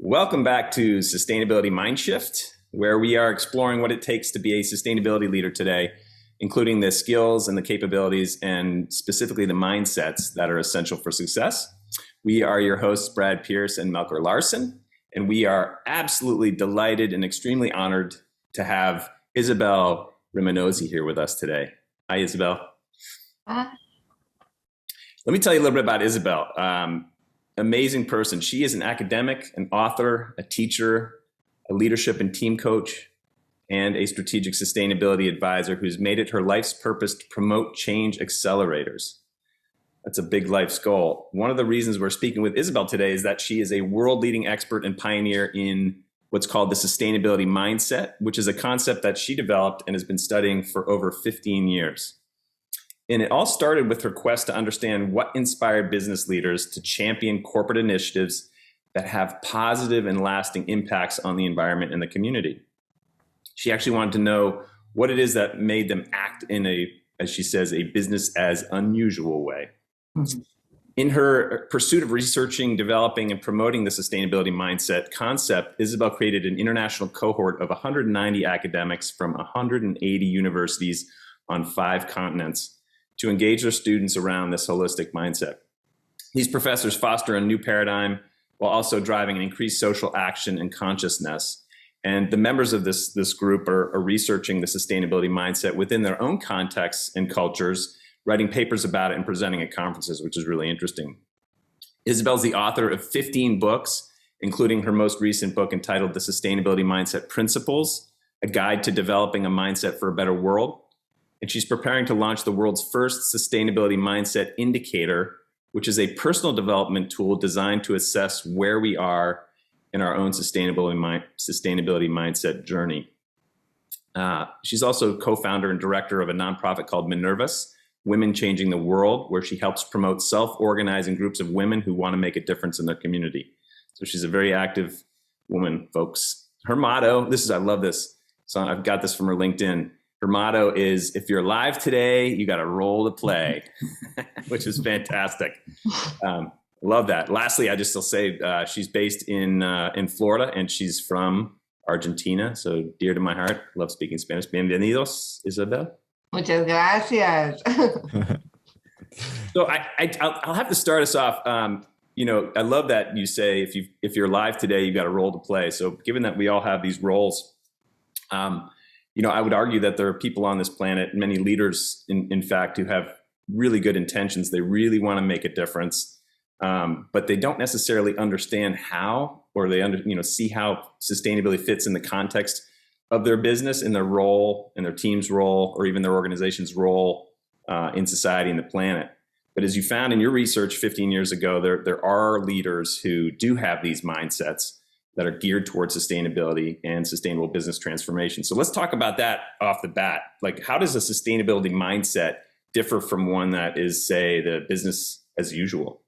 Welcome back to Sustainability Mindshift, where we are exploring what it takes to be a sustainability leader today, including the skills and the capabilities and specifically the mindsets that are essential for success. We are your hosts, Brad Pierce and Melker Larson, and we are absolutely delighted and extremely honored to have Isabel Rimanoczy here with us today. Hi, Isabel. Hi. Let me tell you a little bit about Isabel. Amazing person. She is an academic, an author, a teacher, a leadership and team coach, and a strategic sustainability advisor who's made it her life's purpose to promote change accelerators. That's a big life's goal. One of the reasons we're speaking with Isabel today is that she is a world-leading expert and pioneer in what's called the sustainability mindset, which is a concept that she developed and has been studying for over 15 years. And it all started with her quest to understand what inspired business leaders to champion corporate initiatives that have positive and lasting impacts on the environment and the community. She actually wanted to know what it is that made them act in a, as she says, a business as unusual way. Mm-hmm. In her pursuit of researching, developing, and promoting the sustainability mindset concept, Isabel created an international cohort of 190 academics from 180 universities on 5 continents to engage their students around this holistic mindset. These professors foster a new paradigm while also driving an increased social action and consciousness. And the members of this group are researching the sustainability mindset within their own contexts and cultures, writing papers about it and presenting at conferences, which is really interesting. Isabel's the author of 15 books, including her most recent book entitled The Sustainability Mindset Principles, a guide to developing a mindset for a better world. And she's preparing to launch the world's first sustainability mindset indicator, which is a personal development tool designed to assess where we are in our own sustainability mindset journey. She's also co-founder and director of a nonprofit called Minervus, Women Changing the World, where she helps promote self-organizing groups of women who want to make a difference in their community. So she's a very active woman, folks. Her motto, I love this. So I've got this from her LinkedIn. Her motto is, if you're alive today, you got a role to play, which is fantastic. Love that. Lastly, I just will say she's based in Florida and she's from Argentina. So dear to my heart, love speaking Spanish. Bienvenidos, Isabel. Muchas gracias. So I'll have to start us off. I love that you say if you're alive today, you've got a role to play. So given that we all have these roles, I would argue that there are people on this planet, many leaders, in fact, who have really good intentions. They really want to make a difference, but they don't necessarily understand how, or they see how sustainability fits in the context of their business, in their role, in their team's role, or even their organization's role in society and the planet. But as you found in your research 15 years ago, there are leaders who do have these mindsets that are geared towards sustainability and sustainable business transformation. So let's talk about that off the bat. Like, how does a sustainability mindset differ from one that is, say, the business as usual?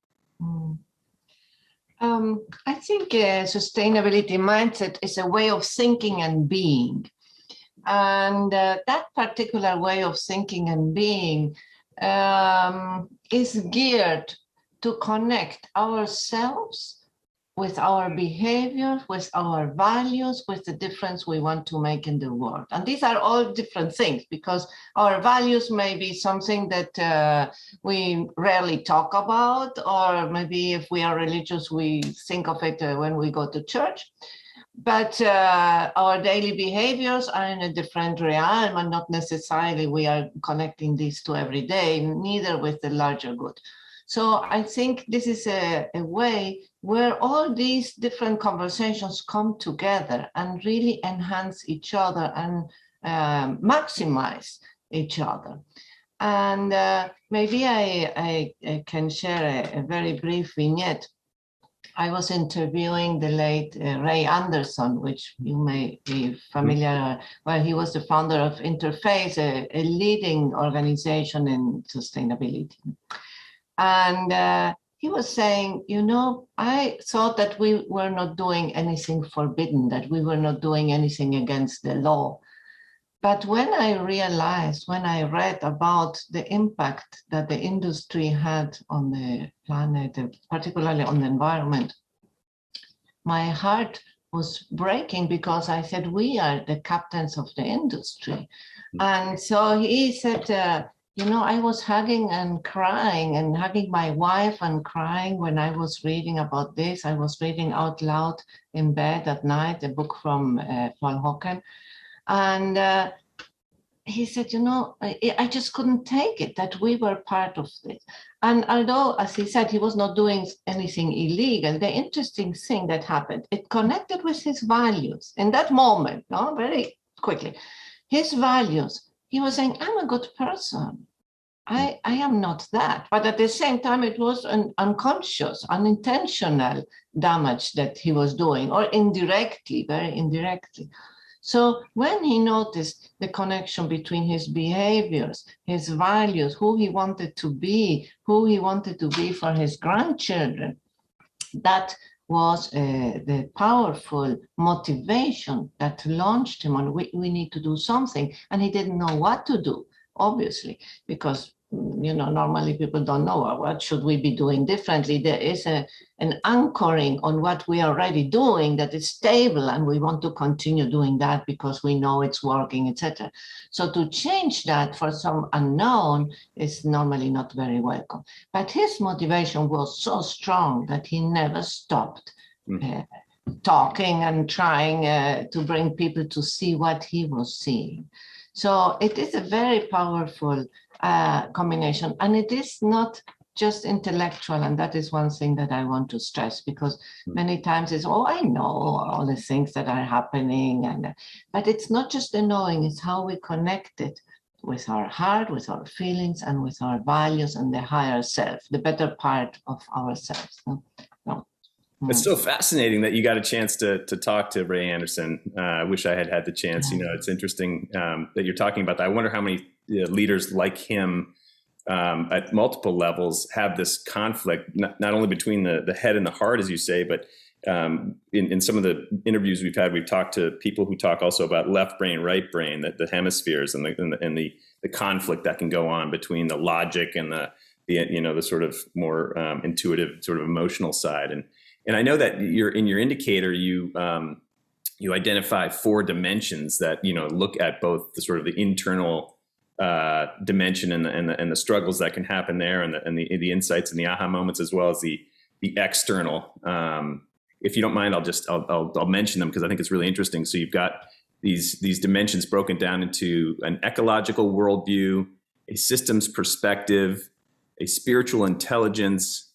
I think a sustainability mindset is a way of thinking and being. And that particular way of thinking and being is geared to connect ourselves with our behavior, with our values, with the difference we want to make in the world. And these are all different things, because our values may be something that we rarely talk about, or maybe if we are religious, we think of it when we go to church. But our daily behaviors are in a different realm, and not necessarily we are connecting these two every day, neither with the larger good. So I think this is a way where all these different conversations come together and really enhance each other and maximize each other. And maybe I can share a very brief vignette. I was interviewing the late Ray Anderson, which you may be familiar. Well, he was the founder of Interface, a leading organization in sustainability. And he was saying, I thought that we were not doing anything forbidden, that we were not doing anything against the law. But when I read about the impact that the industry had on the planet, particularly on the environment, my heart was breaking because I said, we are the captains of the industry. And so he said, I was hugging and crying and hugging my wife and crying when I was reading about this. I was reading out loud in bed at night, a book from Paul Hawken. And he said, I just couldn't take it that we were part of this. And although, as he said, he was not doing anything illegal, the interesting thing that happened, it connected with his values in that moment, very quickly. His values, he was saying, I'm a good person. I am not that. But at the same time, it was an unconscious, unintentional damage that he was doing, or indirectly, very indirectly. So when he noticed the connection between his behaviors, his values, who he wanted to be for his grandchildren, that was the powerful motivation that launched him on, we need to do something. And he didn't know what to do, obviously, because normally people don't know what should we be doing differently. There is an anchoring on what we are already doing that is stable, and we want to continue doing that because we know it's working, etc. So to change that for some unknown is normally not very welcome. But his motivation was so strong that he never stopped talking and trying to bring people to see what he was seeing. So it is a very powerful combination, and it is not just intellectual, and that is one thing that I want to stress, because many times it's, I know all the things that are happening, but it's not just the knowing, it's how we connect it with our heart, with our feelings, and with our values and the higher self, the better part of ourselves. It's so fascinating that you got a chance to talk to Ray Anderson. I wish I had the chance. It's interesting that you're talking about that. I wonder how many leaders like him at multiple levels have this conflict, not only between the head and the heart, as you say, but in some of the interviews we've had, we've talked to people who talk also about left brain, right brain, the hemispheres, and the conflict that can go on between the logic and the sort of more intuitive, sort of emotional side. And I know that in your indicator, you identify 4 dimensions that look at both the sort of the internal dimension and the struggles that can happen there, and the insights and the aha moments, as well as the external. If you don't mind, I'll mention them because I think it's really interesting. So you've got these dimensions broken down into an ecological worldview, a systems perspective, a spiritual intelligence,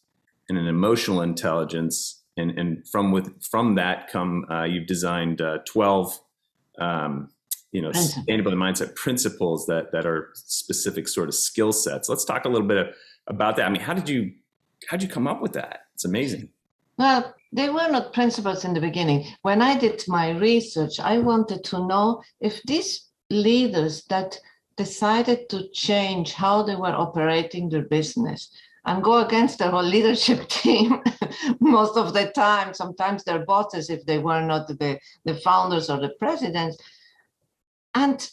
and an emotional intelligence, and from that come you've designed 12 sustainable mindset principles that are specific sort of skill sets. Let's talk a little bit about that. I mean, how'd you come up with that? It's amazing. Well, they were not principles in the beginning. When I did my research, I wanted to know if these leaders that decided to change how they were operating their business and go against their whole leadership team most of the time, sometimes their bosses, if they were not the founders or the presidents, and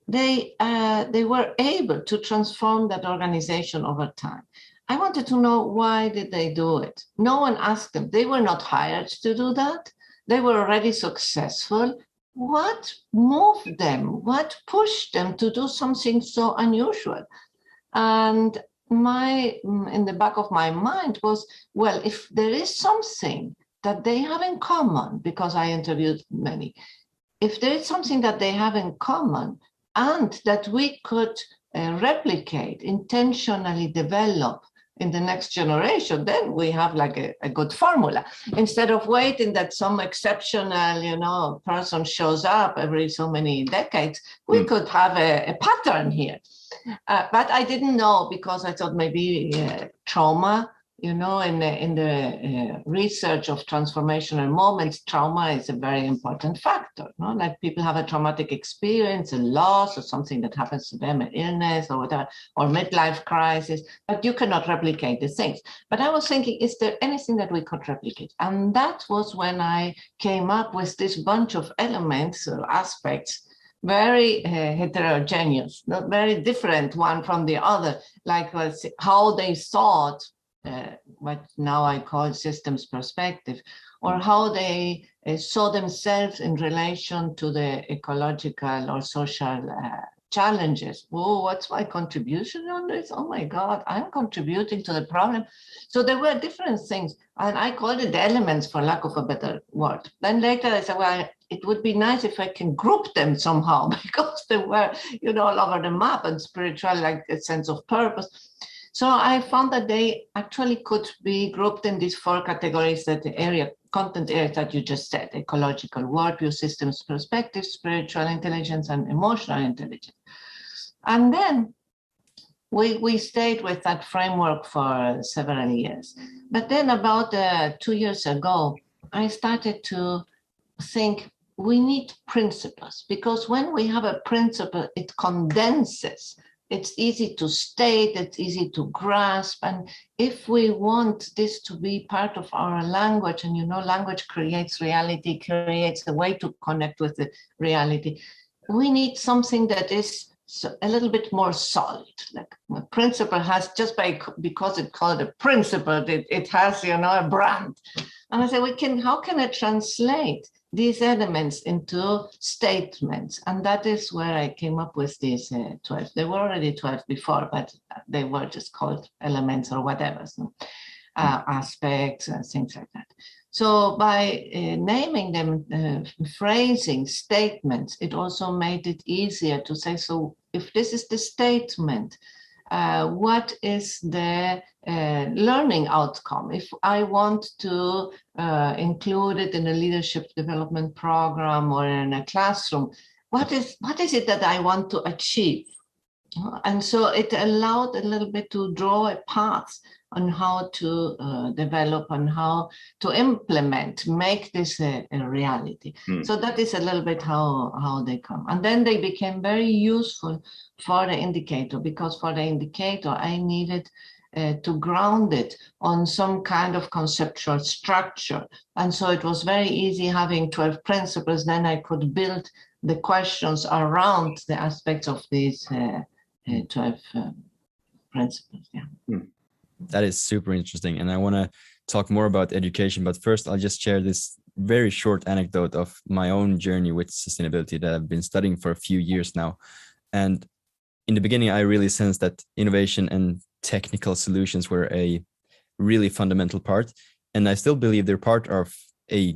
they were able to transform that organization over time. I wanted to know, why did they do it? No one asked them. They were not hired to do that. They were already successful. What moved them? What pushed them to do something so unusual? And in the back of my mind was, well, if there is something that they have in common, because I interviewed many, if there is something that they have in common and that we could replicate, intentionally develop in the next generation, then we have like a good formula. Instead of waiting that some exceptional, person shows up every so many decades, we could have a pattern here. But I didn't know, because I thought maybe trauma, in the research of transformational moments, trauma is a very important factor. Like people have a traumatic experience, a loss, or something that happens to them, an illness or whatever, or midlife crisis, but you cannot replicate the things. But I was thinking, is there anything that we could replicate? And that was when I came up with this bunch of elements or aspects, very heterogeneous, not very different one from the other, like how they thought, what now I call systems perspective, or how they saw themselves in relation to the ecological or social challenges. Oh, what's my contribution on this? Oh my God, I'm contributing to the problem. So there were different things, and I called it the elements for lack of a better word. Then later I said, well, it would be nice if I can group them somehow, because they were, all over the map, and spiritual, like a sense of purpose. So I found that they actually could be grouped in these 4 categories, that the content areas that you just said: ecological worldview, systems perspective, spiritual intelligence, and emotional intelligence. And then we stayed with that framework for several years. But then about 2 years ago, I started to think we need principles, because when we have a principle, it condenses. It's easy to state, it's easy to grasp. And if we want this to be part of our language, and language creates reality, creates a way to connect with the reality, we need something that is a little bit more solid. Like a principle has, because it's called a principle, it has, a brand. And I said, how can I translate these elements into statements? And that is where I came up with these 12. There were already 12 before, but they were just called elements or whatever, aspects, things like that. So by naming them, phrasing, statements, it also made it easier to say, so if this is the statement, what is the learning outcome? If I want to include it in a leadership development program or in a classroom, what is it that I want to achieve? And so it allowed a little bit to draw a path on how to develop and how to implement, make this a reality. So that is a little bit how they come. And then they became very useful for the indicator, because for the indicator, I needed to ground it on some kind of conceptual structure. And so it was very easy having 12 principles. Then I could build the questions around the aspects of these 12 principles. Yeah. That is super interesting. And I want to talk more about education. But first, I'll just share this very short anecdote of my own journey with sustainability that I've been studying for a few years now. And in the beginning, I really sensed that innovation and technical solutions were a really fundamental part. And I still believe they're part of a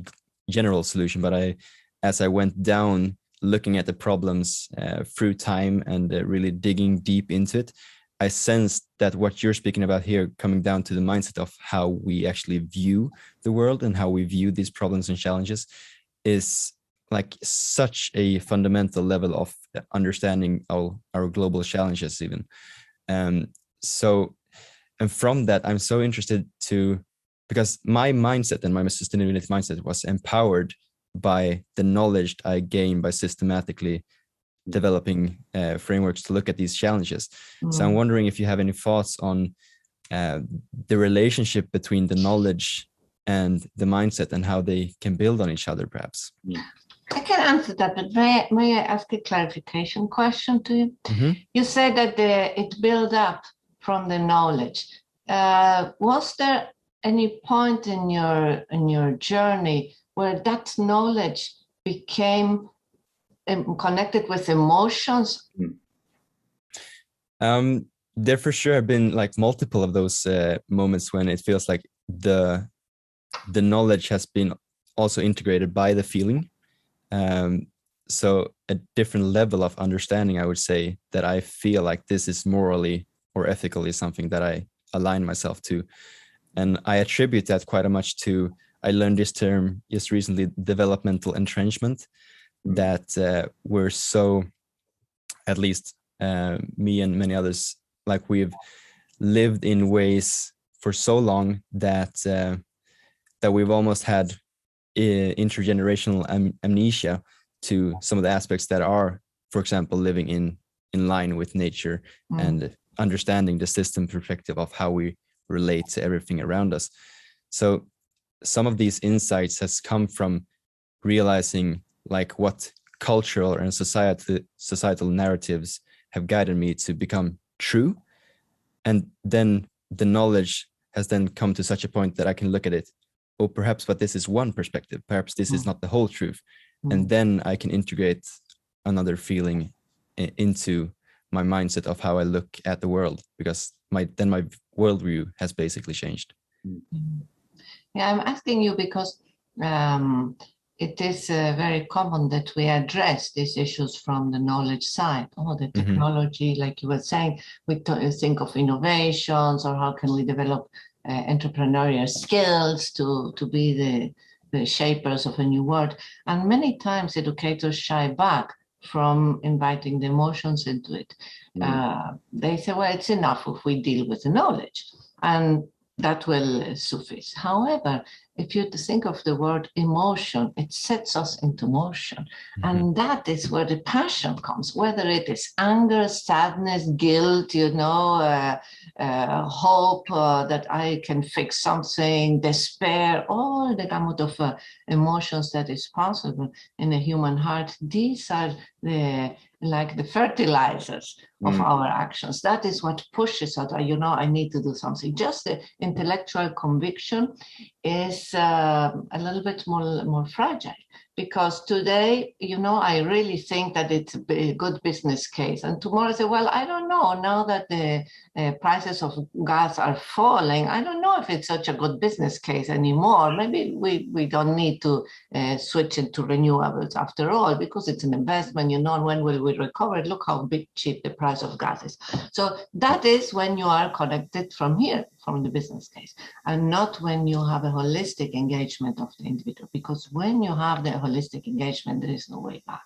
general solution. But as I went down looking at the problems through time and really digging deep into it, I sensed that what you're speaking about here, coming down to the mindset of how we actually view the world and how we view these problems and challenges, is like such a fundamental level of understanding our global challenges even. And from that, I'm so interested because my mindset and my sustainability mindset was empowered by the knowledge I gained by systematically developing frameworks to look at these challenges. So I'm wondering if you have any thoughts on the relationship between the knowledge and the mindset and how they can build on each other, perhaps. I can answer that, but may I ask a clarification question to you? Mm-hmm. You said that it built up from the knowledge. Was there any point in your journey where that knowledge became connected with emotions? There for sure have been like multiple of those moments when it feels like the knowledge has been also integrated by the feeling. So a different level of understanding, I would say, that I feel like this is morally or ethically something that I align myself to. And I attribute that quite much to, I learned this term just recently, developmental entrenchment, that we're so, at least me and many others, like we've lived in ways for so long that we've almost had intergenerational amnesia to some of the aspects that are, for example, living in line with nature and understanding the system perspective of how we relate to everything around us. So some of these insights has come from realizing like what cultural and societal narratives have guided me to become true. And then the knowledge has then come to such a point that I can look at it. oh, perhaps, but this is one perspective. Perhaps this is not the whole truth. Mm. And then I can integrate another feeling into my mindset of how I look at the world, because my worldview has basically changed. Yeah, I'm asking you because it is very common that we address these issues from the knowledge side. Oh, the technology, like you were saying, we think of innovations, or how can we develop entrepreneurial skills to be the shapers of a new world. And many times educators shy back from inviting the emotions into it. They say, well, it's enough if we deal with the knowledge, and that will suffice. However, if you think of the word emotion, it sets us into motion. And that is where the passion comes, whether it is anger, sadness, guilt, hope that I can fix something, despair, all the gamut of emotions that is possible in a human heart. These are like the fertilizers of our actions. That is what pushes us, I need to do something. Just the intellectual conviction is a little bit more fragile, because today, I really think that it's a good business case. And tomorrow I say, well, I don't know, now that the prices of gas are falling, I don't know if it's such a good business case anymore. Maybe we don't need to switch into renewables after all, because it's an investment, and when will we recover? Look how cheap the price of gas is. So that is when you are connected from here, from the business case, and not when you have a holistic engagement of the individual. Because when you have the holistic engagement, there is no way back.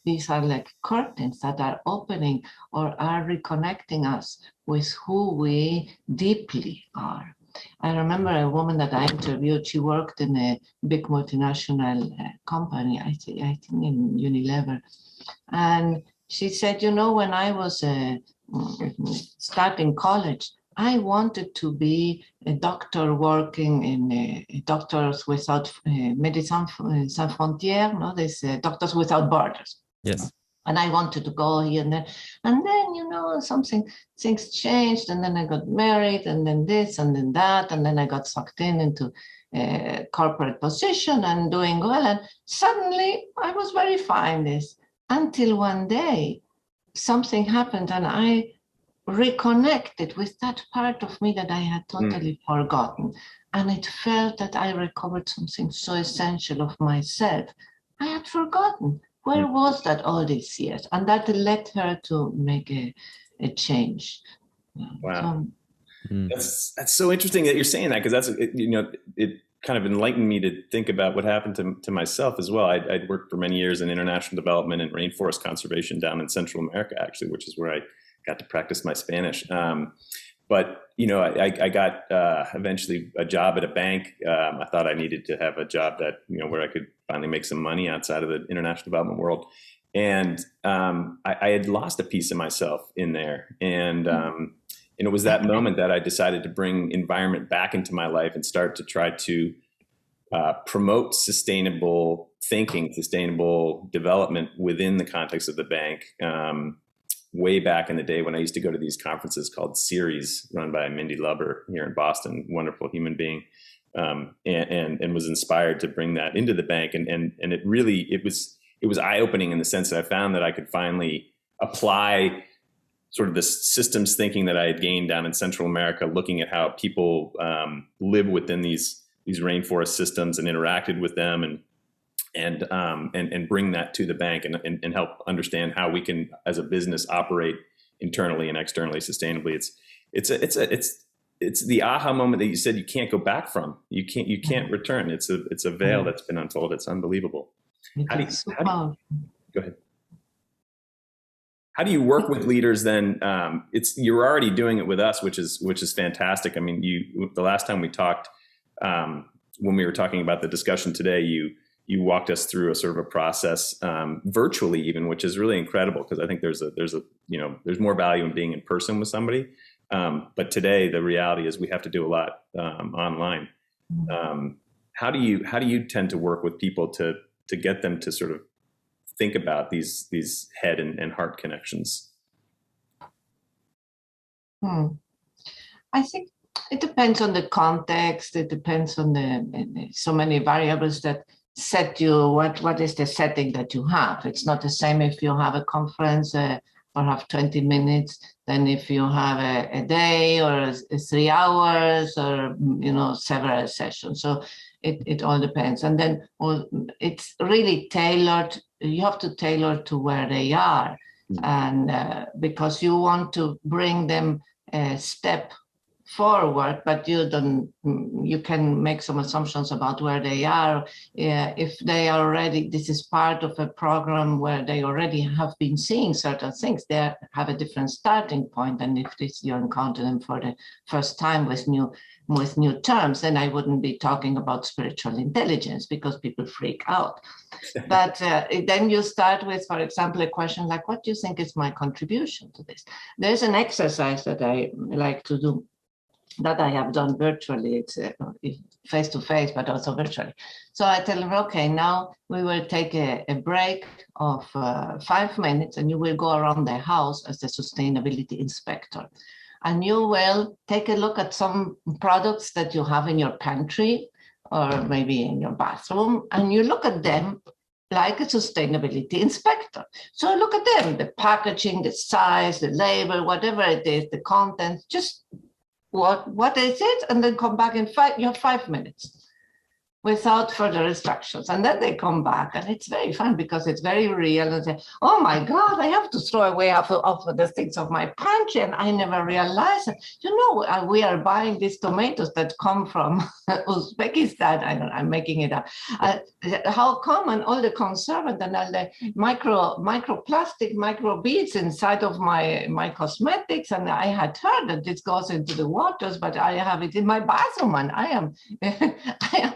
These are like curtains that are opening or are reconnecting us with who we deeply are. I remember a woman that I interviewed. She worked in a big multinational company, I think in Unilever. And she said, when I was starting college, I wanted to be a doctor working in Doctors Without Médecins Sans Frontières, there's Doctors Without Borders. Yes. And I wanted to go here and there. And then, things changed. And then I got married, and then this, and then that. And then I got sucked into a corporate position and doing well. And suddenly I was verifying this, until one day something happened and I reconnected with that part of me that I had totally forgotten. And it felt that I recovered something so essential of myself. I had forgotten. Where was that all these years? And that led her to make a change. Wow. That's so interesting that you're saying that, because that's, it kind of enlightened me to think about what happened to myself as well. I'd worked for many years in international development and rainforest conservation down in Central America, actually, which is where I got to practice my Spanish. But I got eventually a job at a bank. I thought I needed to have a job that, where I could finally make some money outside of the international development world. And I had lost a piece of myself in there. And it was that moment that I decided to bring environment back into my life and start to try to promote sustainable thinking, sustainable development within the context of the bank. Way back in the day when I used to go to these conferences called Series, run by Mindy Lubber here in Boston, wonderful human being, and was inspired to bring that into the bank. And it was eye-opening in the sense that I found that I could finally apply sort of this systems thinking that I had gained down in Central America, looking at how people live within these rainforest systems and interacted with them, and bring that to the bank and help understand how we can, as a business, operate internally and externally sustainably. It's the aha moment that you said you can't go back from. You can't return. It's a veil that's been unfolded. It's unbelievable. Go ahead. How do you work with leaders then? You're already doing it with us, which is fantastic. I mean, the last time we talked, when we were talking about the discussion today, you walked us through a sort of a process, virtually even, which is really incredible, because I think there's more value in being in person with somebody. But today the reality is we have to do a lot online. How do you tend to work with people to get them to sort of think about these head and heart connections? I think It depends on the context. It depends on so many variables that set you, what is the setting that you have. It's not the same if you have a conference or have 20 minutes than if you have a day or 3 hours or, several sessions. So it all depends. And then it's really tailored. You have to tailor to where they are. And because you want to bring them a step forward, but you can make some assumptions about where they are. If they are already, this is part of a program where they already have been seeing certain things, they have a different starting point. And if you encounter them for the first time with new terms, then I wouldn't be talking about spiritual intelligence because people freak out. But then you start with, for example, a question like, what do you think is my contribution to this? There's an exercise that I like to do, that I have done virtually. It's face-to-face, but also virtually. So I tell them, okay, now we will take a break of 5 minutes, and you will go around the house as a sustainability inspector. And you will take a look at some products that you have in your pantry or maybe in your bathroom, and you look at them like a sustainability inspector. So look at them, the packaging, the size, the label, whatever it is, the content, just what is it, and then come back in you have 5 minutes without further instructions. And then they come back, and it's very fun because it's very real. And say, oh my God, I have to throw away half of the things of my pantry, and I never realized it. We are buying these tomatoes that come from Uzbekistan. I'm making it up. How come? And all the conservant and all the microplastic, micro beads inside of my cosmetics. And I had heard that this goes into the waters, but I have it in my bathroom, and I am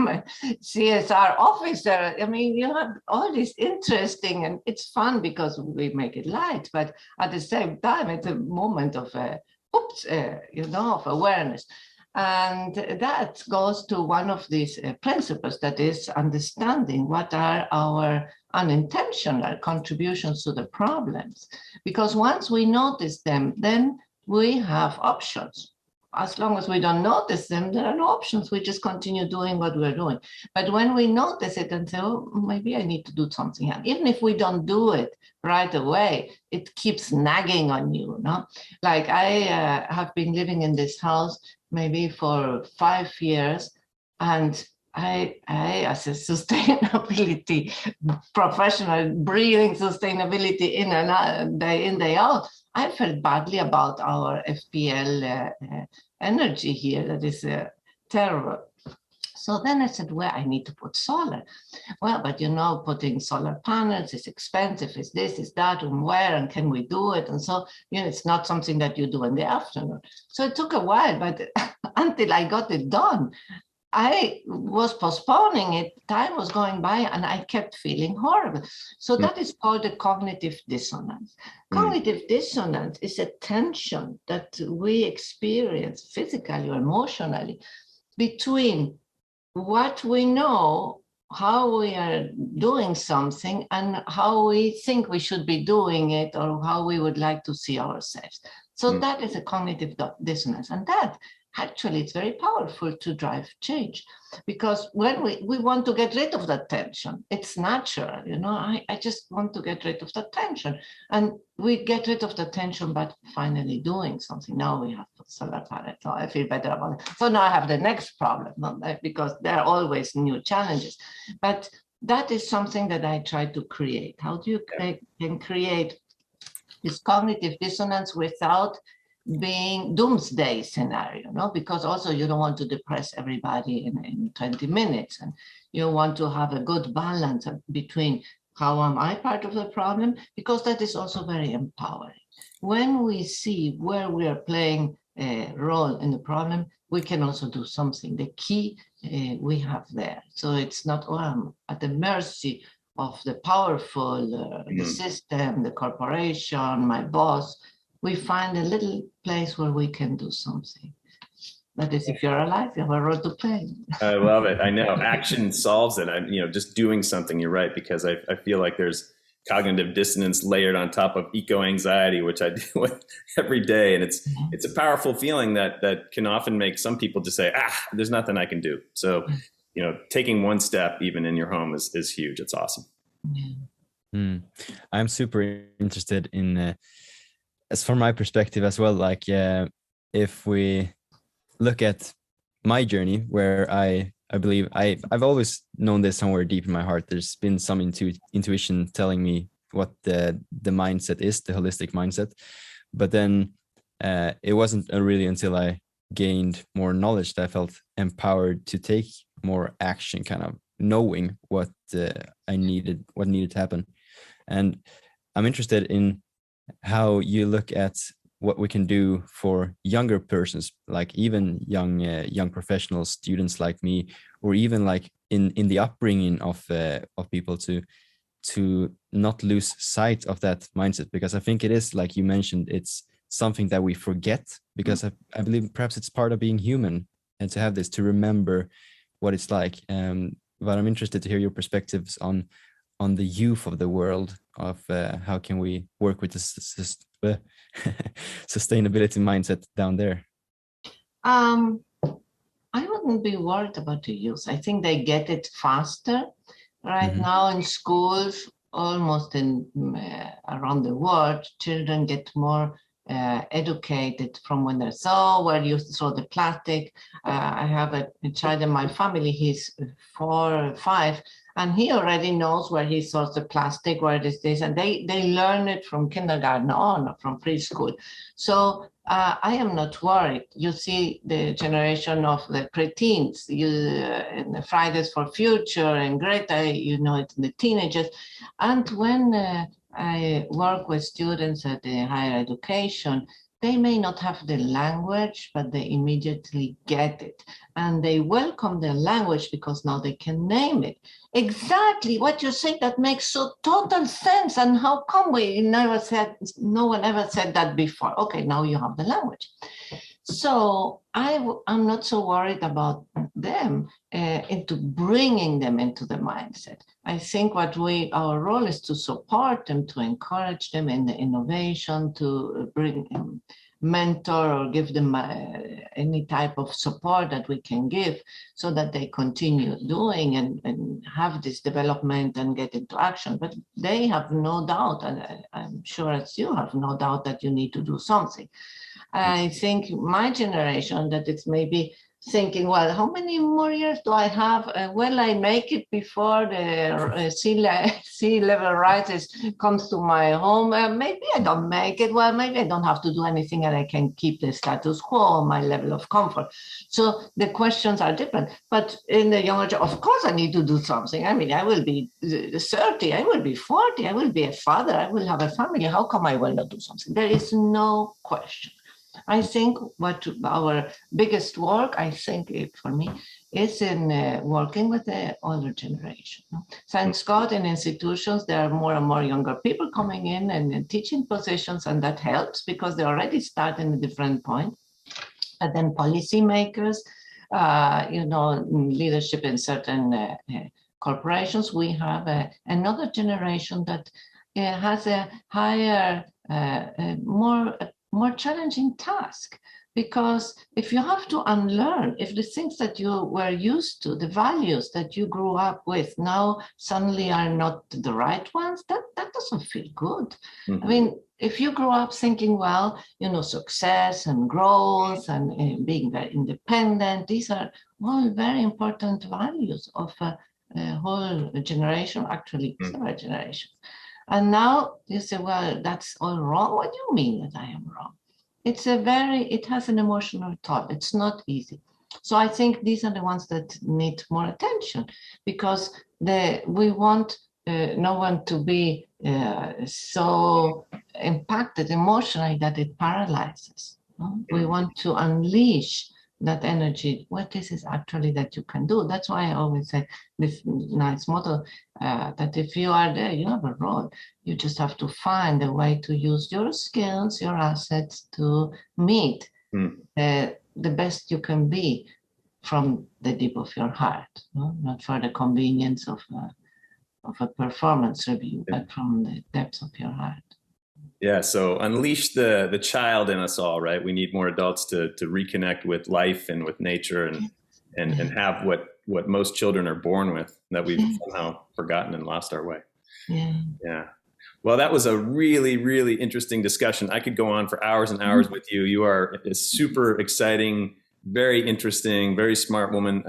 a CSR officer. I mean, you have all this interesting, and it's fun because we make it light, but at the same time, it's a moment of of awareness. And that goes to one of these principles, that is understanding what are our unintentional contributions to the problems. Because once we notice them, then we have options. As long as we don't notice them, there are no options. We just continue doing what we're doing. But when we notice it and say, oh, maybe I need to do something, and even if we don't do it right away, it keeps nagging on you. Like I have been living in this house maybe for 5 years, and I, as a sustainability professional, breathing sustainability in and out, day in, day out, I felt badly about our FPL energy here. That is terrible. So then I said, well, I need to put solar. Well, but putting solar panels is expensive, is this, is that, and where, and can we do it? And so, it's not something that you do in the afternoon. So it took a while, but until I got it done, I was postponing it, time was going by, and I kept feeling horrible. So that is called a cognitive dissonance. Cognitive dissonance is a tension that we experience physically or emotionally between what we know, how we are doing something, and how we think we should be doing it, or how we would like to see ourselves. So that is a cognitive dissonance. And that actually, it's very powerful to drive change, because when we want to get rid of that tension, it's natural. I just want to get rid of the tension, and we get rid of the tension by finally doing something. Now we have solar panels, so I feel better about it. So now I have the next problem, because there are always new challenges. But that is something that I try to create. How do you can create this cognitive dissonance without being doomsday scenario, because also you don't want to depress everybody in 20 minutes, and you want to have a good balance between how am I part of the problem, because that is also very empowering. When we see where we are playing a role in the problem, we can also do something. The key we have there. So it's not, I'm at the mercy of the powerful, the system, the corporation, my boss. We find a little place where we can do something. That is, if you're alive, you have a role to play. I love it. I know action solves it. I'm, just doing something. You're right, because I feel like there's cognitive dissonance layered on top of eco-anxiety, which I deal with every day. And it's a powerful feeling that can often make some people just say, there's nothing I can do. So, taking one step even in your home is huge. It's awesome. I'm super interested in, as from my perspective as well, like if we look at my journey, where I believe I've always known this somewhere deep in my heart. There's been some intuition telling me what the mindset is, the holistic mindset. But then it wasn't really until I gained more knowledge that I felt empowered to take more action, kind of knowing what needed to happen. And I'm interested in how you look at what we can do for younger persons, like even young professionals, students like me, or even like in the upbringing of people to not lose sight of that mindset, because I think it is, like you mentioned, it's something that we forget, because I believe perhaps it's part of being human, and to have this, to remember what it's like. But I'm interested to hear your perspectives on the youth of the world, of how can we work with this sustainability mindset down there. I wouldn't be worried about the youth. I think they get it faster right now in schools, almost in around the world. Children get more educated from when they're where you throw the plastic. I have a child in my family, he's 4 or 5, and he already knows where he throws the plastic, where it is this, and they learn it from kindergarten on, or from preschool. So I am not worried. You see the generation of the preteens, in the Fridays for Future and Greta, it's the teenagers. And when I work with students at the higher education, they may not have the language, but they immediately get it. And they welcome the language because now they can name it. Exactly what you say, that makes so total sense. And how come no one ever said that before? Okay, now you have the language. So I'm not so worried about them into bringing them into the mindset. I think our role is to support them, to encourage them in the innovation, to bring mentor or give them any type of support that we can give, so that they continue doing and have this development and get into action. But they have no doubt, and I'm sure as you have no doubt, that you need to do something. I think my generation, that it's maybe thinking, well, how many more years do I have? Will I make it before the sea level rise comes to my home? Maybe I don't make it. Well, maybe I don't have to do anything, and I can keep the status quo, my level of comfort. So the questions are different. But in the younger, of course, I need to do something. I mean, I will be 30, I will be 40, I will be a father, I will have a family. How come I will not do something? There is no question. I think what our biggest work, for me, is in working with the older generation. Thanks God, in institutions, there are more and more younger people coming in and teaching positions, and that helps because they already start in a different point. And then policymakers, leadership in certain corporations, we have another generation that has a higher, more challenging task, because if you have to unlearn, if the things that you were used to, the values that you grew up with, now suddenly are not the right ones, that doesn't feel good. I mean, if you grew up thinking, well, success and growth and being very independent, these are all very important values of a whole generation, actually several generations. And now you say, well, that's all wrong. What do you mean that I am wrong? It has an emotional toll. It's not easy. So I think these are the ones that need more attention, because we want no one to be so impacted emotionally that it paralyzes. We want to unleash that energy, what this is actually that you can do. That's why I always say this nice model, that if you are there, you have a role. You just have to find a way to use your skills, your assets to meet the best you can be from the deep of your heart, not for the convenience of of a performance review, but from the depths of your heart. Yeah, so unleash the child in us all, right? We need more adults to reconnect with life and with nature and have what most children are born with that we've somehow forgotten and lost our way. Yeah. Well, that was a really, really interesting discussion. I could go on for hours and hours with you. You are a super exciting, very interesting, very smart woman.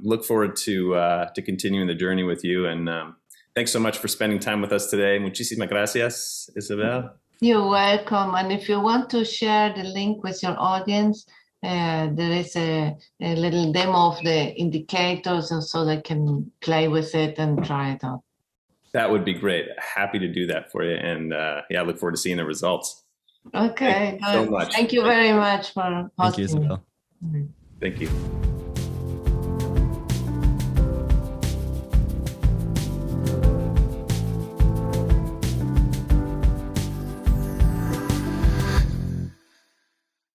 Look forward to continuing the journey with you. And thanks so much for spending time with us today. Muchísimas gracias, Isabel. You're welcome. And if you want to share the link with your audience, there is a little demo of the indicators so they can play with it and try it out. That would be great. Happy to do that for you. And yeah, I look forward to seeing the results. Okay. Thank you so much. Thank you very much for hosting. Thank you, Isabel. Me. Thank you.